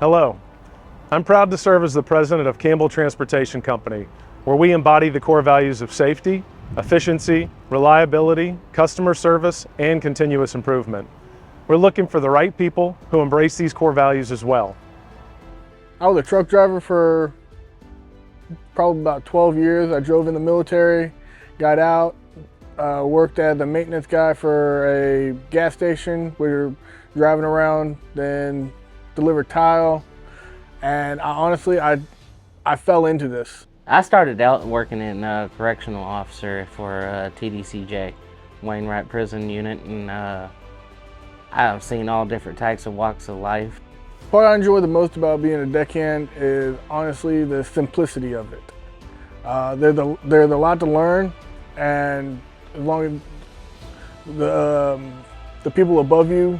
Hello, I'm proud to serve as the president of Campbell Transportation Company, where we embody the core values of safety, efficiency, reliability, customer service, and continuous improvement. We're looking for the right people who embrace these core values as well. I was a truck driver for probably about 12 years. I drove in the military, got out, worked as a maintenance guy for a gas station. We were driving around, then delivered tile, and I fell into this. I started out working in a correctional officer for TDCJ, Wainwright Prison Unit, and I've seen all different types of walks of life. What I enjoy the most about being a deckhand is honestly the simplicity of it. There's a lot to learn, and as long as the people above you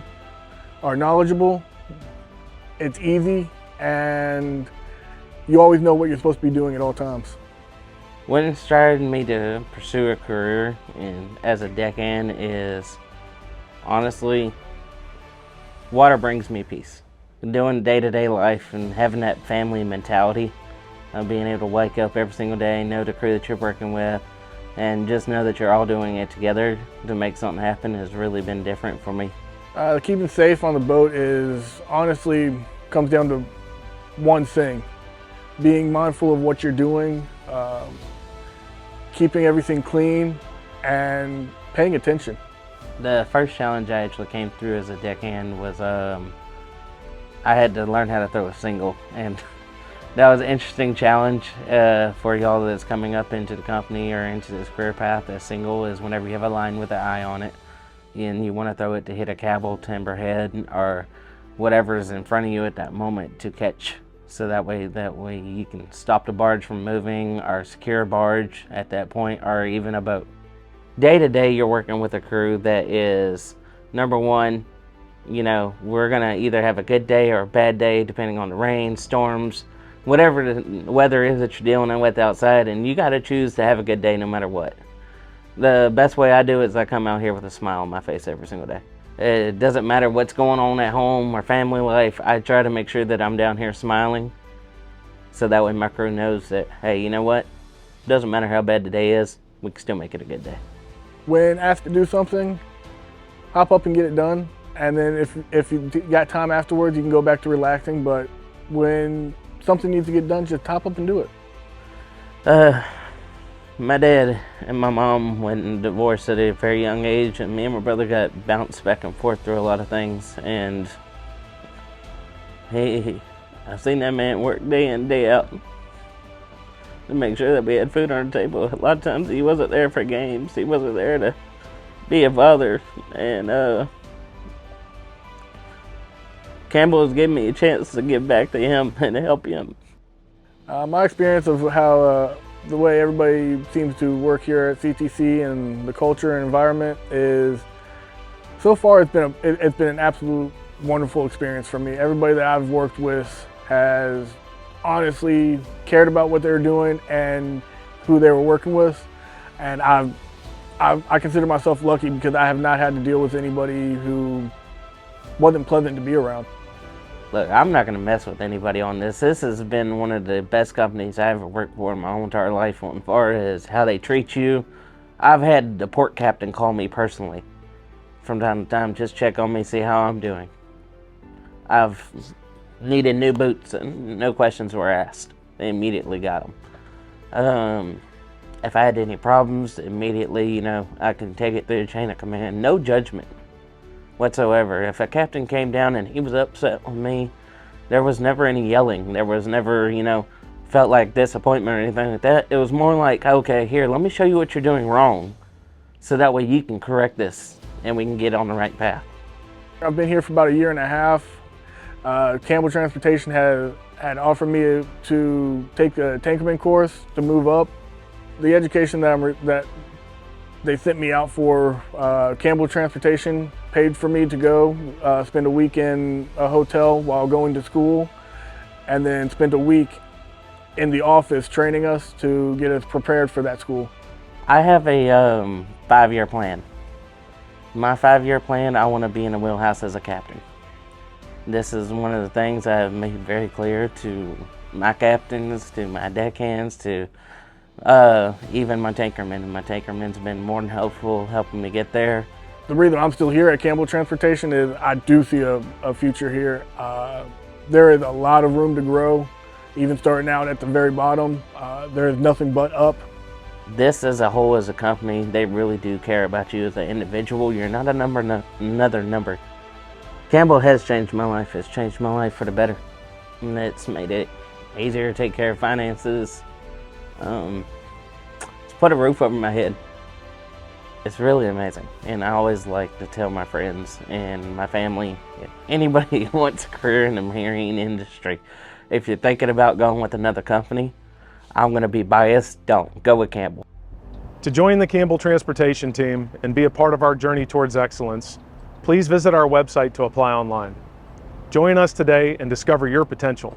are knowledgeable, it's easy, and you always know what you're supposed to be doing at all times. What inspired me to pursue a career as a deckhand is, honestly, water brings me peace. Doing day-to-day life and having that family mentality of being able to wake up every single day, know the crew that you're working with, and just know that you're all doing it together to make something happen has really been different for me. Keeping safe on the boat honestly comes down to one thing: being mindful of what you're doing, keeping everything clean, and paying attention. The first challenge I actually came through as a deckhand was I had to learn how to throw a single, and that was an interesting challenge for y'all that's coming up into the company or into this career path. A single is whenever you have a line with an eye on it and you want to throw it to hit a cable, timber head, or whatever is in front of you at that moment to catch. So that way you can stop the barge from moving or secure a barge at that point, or even a boat. Day to day, you're working with a crew that is, number one, you know, we're gonna either have a good day or a bad day depending on the rain, storms, whatever the weather is that you're dealing with outside, and you gotta choose to have a good day no matter what. The best way I do is I come out here with a smile on my face every single day. It doesn't matter what's going on at home or family life, I try to make sure that I'm down here smiling, so that way my crew knows that, hey, you know what? Doesn't matter how bad the day is, we can still make it a good day. When asked to do something, hop up and get it done. And then if you got time afterwards, you can go back to relaxing. But when something needs to get done, just hop up and do it. My dad and my mom went and divorced at a very young age, and me and my brother got bounced back and forth through a lot of things. And I've seen that man work day in, day out to make sure that we had food on the table. A lot of times he wasn't there for games. He wasn't there to be a father. And Campbell has given me a chance to give back to him and to help him. My experience of how the way everybody seems to work here at CTC and the culture and environment is, so far it's been an absolute wonderful experience for me. Everybody that I've worked with has honestly cared about what they were doing and who they were working with, and I consider myself lucky because I have not had to deal with anybody who wasn't pleasant to be around. Look, I'm not going to mess with anybody on this. This has been one of the best companies I ever worked for in my whole entire life. As far as how they treat you, I've had the port captain call me personally from time to time, just check on me, see how I'm doing. I've needed new boots and no questions were asked. They immediately got them. If I had any problems, immediately, you know, I can take it through the chain of command. No judgment whatsoever. If a captain came down and he was upset with me, there was never any yelling. There was never, you know, felt like disappointment or anything like that. It was more like, okay, here, let me show you what you're doing wrong, so that way you can correct this and we can get on the right path. I've been here for about a year and a half. Campbell Transportation had offered me to take a tankerman course to move up. The education that they sent me out for, Campbell Transportation paid for me to go spend a week in a hotel while going to school, and then spent a week in the office training us to get us prepared for that school. I have a 5-year plan. My 5-year plan, I want to be in the wheelhouse as a captain. This is one of the things I've made very clear to my captains, to my deckhands, to even my tankermen. And my tankermen's been more than helpful helping me get there. The reason I'm still here at Campbell Transportation is I do see a future here. There is a lot of room to grow, even starting out at the very bottom. There is nothing but up. This as a whole, as a company, they really do care about you as an individual. You're not a number, another number. Campbell has changed my life. It's changed my life for the better. And it's made it easier to take care of finances. It's put a roof over my head. It's really amazing. And I always like to tell my friends and my family, anybody who wants a career in the marine industry, if you're thinking about going with another company, I'm going to be biased. Don't go with Campbell. To join the Campbell Transportation team and be a part of our journey towards excellence, please visit our website to apply online. Join us today and discover your potential.